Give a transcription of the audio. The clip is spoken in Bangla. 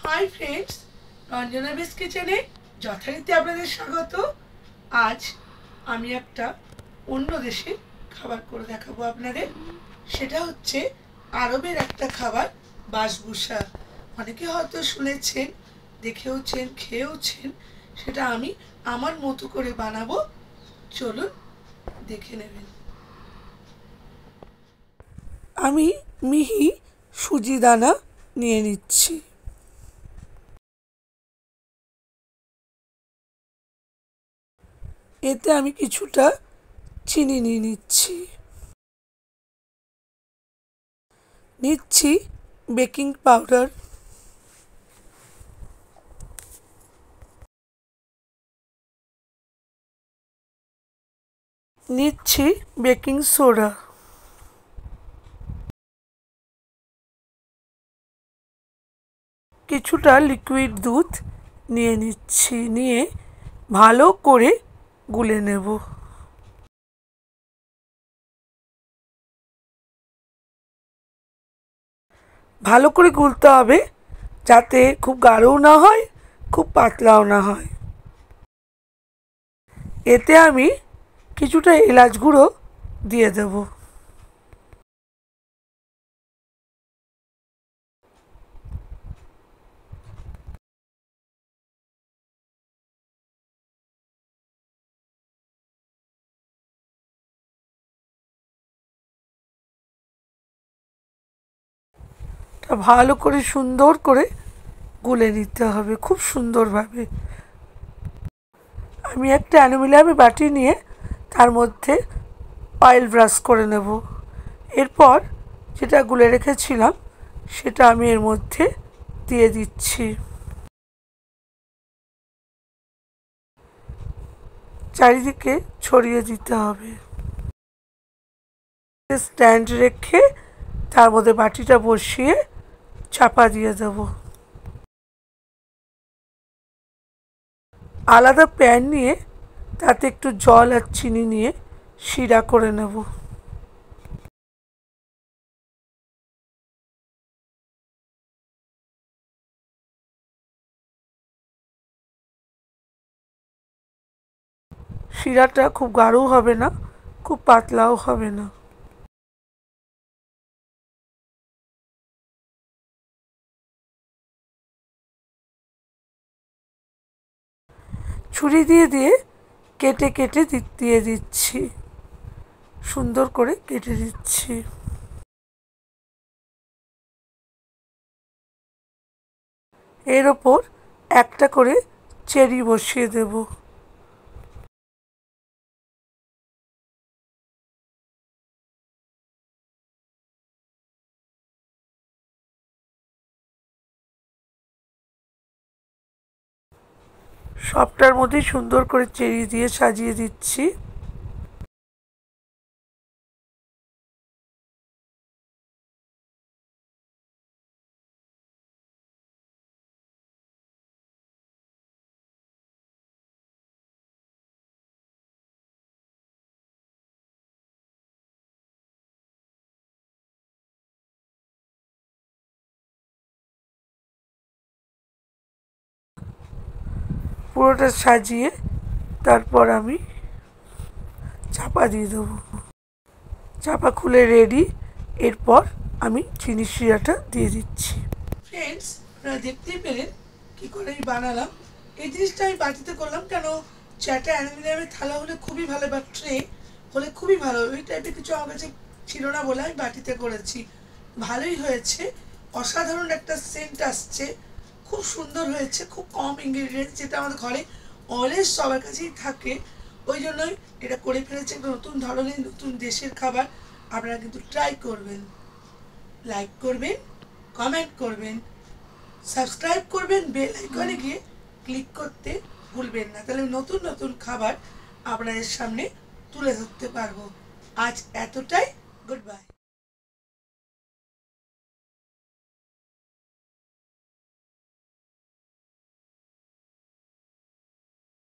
हाई फ्रेंड्स, रंजना बेस किचेने यथारीति आपनादेर स्वागत। आज आमी एकटा अन्य देशेर खाबार करे देखाबो आपनादेर। सेटा होच्छे आरबेर एकटा खाबार बासबुसा। अनेके हयतो शुनेछेन, देखेओछेन, खेয়েওছেন। सेटा आमी आमार मतो करे बानाबो। चलुन देखे नेबेन। आमी मिहि सुजी दाना निये निচ্ছি। एते आमी किछुटा चिनी निये निচ্ছি। निচ্ছি बेकिंग पाउडार, निচ্ছি बेकिंग सोडा, কিছুটা লিকুইড দুধ নিয়ে নিচ্ছি। নিয়ে ভালো করে গুলে নেব। ভালো করে গুলতে হবে যাতে খুব গাঢ়ও না হয় খুব পাতলাও না হয়। এতে আমি কিছুটা এলাচ গুঁড়ো দিয়ে দেব। ভালো করে সুন্দর করে গুলে নিতে হবে খুব সুন্দরভাবে। আমি একটা অ্যালুমিনিয়ামের বাটি নিয়ে তার মধ্যে অয়েল ব্রাশ করে নেব। এরপর যেটা গুলে রেখেছিলাম সেটা আমি এর মধ্যে দিয়ে দিচ্ছি। চারিদিকে ছড়িয়ে দিতে হবে। স্ট্যান্ড রেখে তার মধ্যে বাটিটা বসিয়ে চাপা দিয়ে দেব। আলাদা প্যান নিয়ে তাতে একটু জল আর চিনি নিয়ে শিরা করে নেব। শিরাটা খুব গাঢ়ও হবে না খুব পাতলাও হবে না। ছুরি দিয়ে দিয়ে কেটে কেটে দিয়ে দিচ্ছি। সুন্দর করে কেটে দিচ্ছি। এর ওপর একটা করে চেরি বসিয়ে দেব। সবটার মধ্যে সুন্দর করে চেরি দিয়ে সাজিয়ে দিচ্ছি। পুরোটা সাজিয়ে তারপর আমি চাপা দিয়ে দেবো। চাপা খুলে রেডি। এরপর আমি চিনি শিরাটা দিয়ে দিচ্ছি। ফ্রেন্ডস, আপনারা দেখতেই পেলেন কী করে আমি বানালাম। এই জিনিসটা আমি বাটিতে করলাম কেন, চাটা অ্যালুমিনিয়ামের থালা হলে খুবই ভালো বা ট্রে হলে খুবই ভালো। ওই টাইপের কিছু আমার কাছে ছিল না বলে আমি বাটিতে করেছি। ভালোই হয়েছে, অসাধারণ একটা সেন্ট আসছে, খুব সুন্দর হয়েছে। খুব কম ইনগ্রিডিয়েন্টস, যেটা আমাদের ঘরে অলওয়েজ সবার কাছেই থাকে। ওই জন্যই এটা করে ফেলেছে। একটা নতুন ধরনের নতুন দেশের খাবার। আপনারা কিন্তু ট্রাই করবেন, লাইক করবেন, কমেন্ট করবেন, সাবস্ক্রাইব করবেন, বেল আইকনে গিয়ে ক্লিক করতে ভুলবেন না। তাহলে নতুন নতুন খাবার আপনাদের সামনে তুলে ধরতে পারবো। আজ এতটাই, গুড বাই।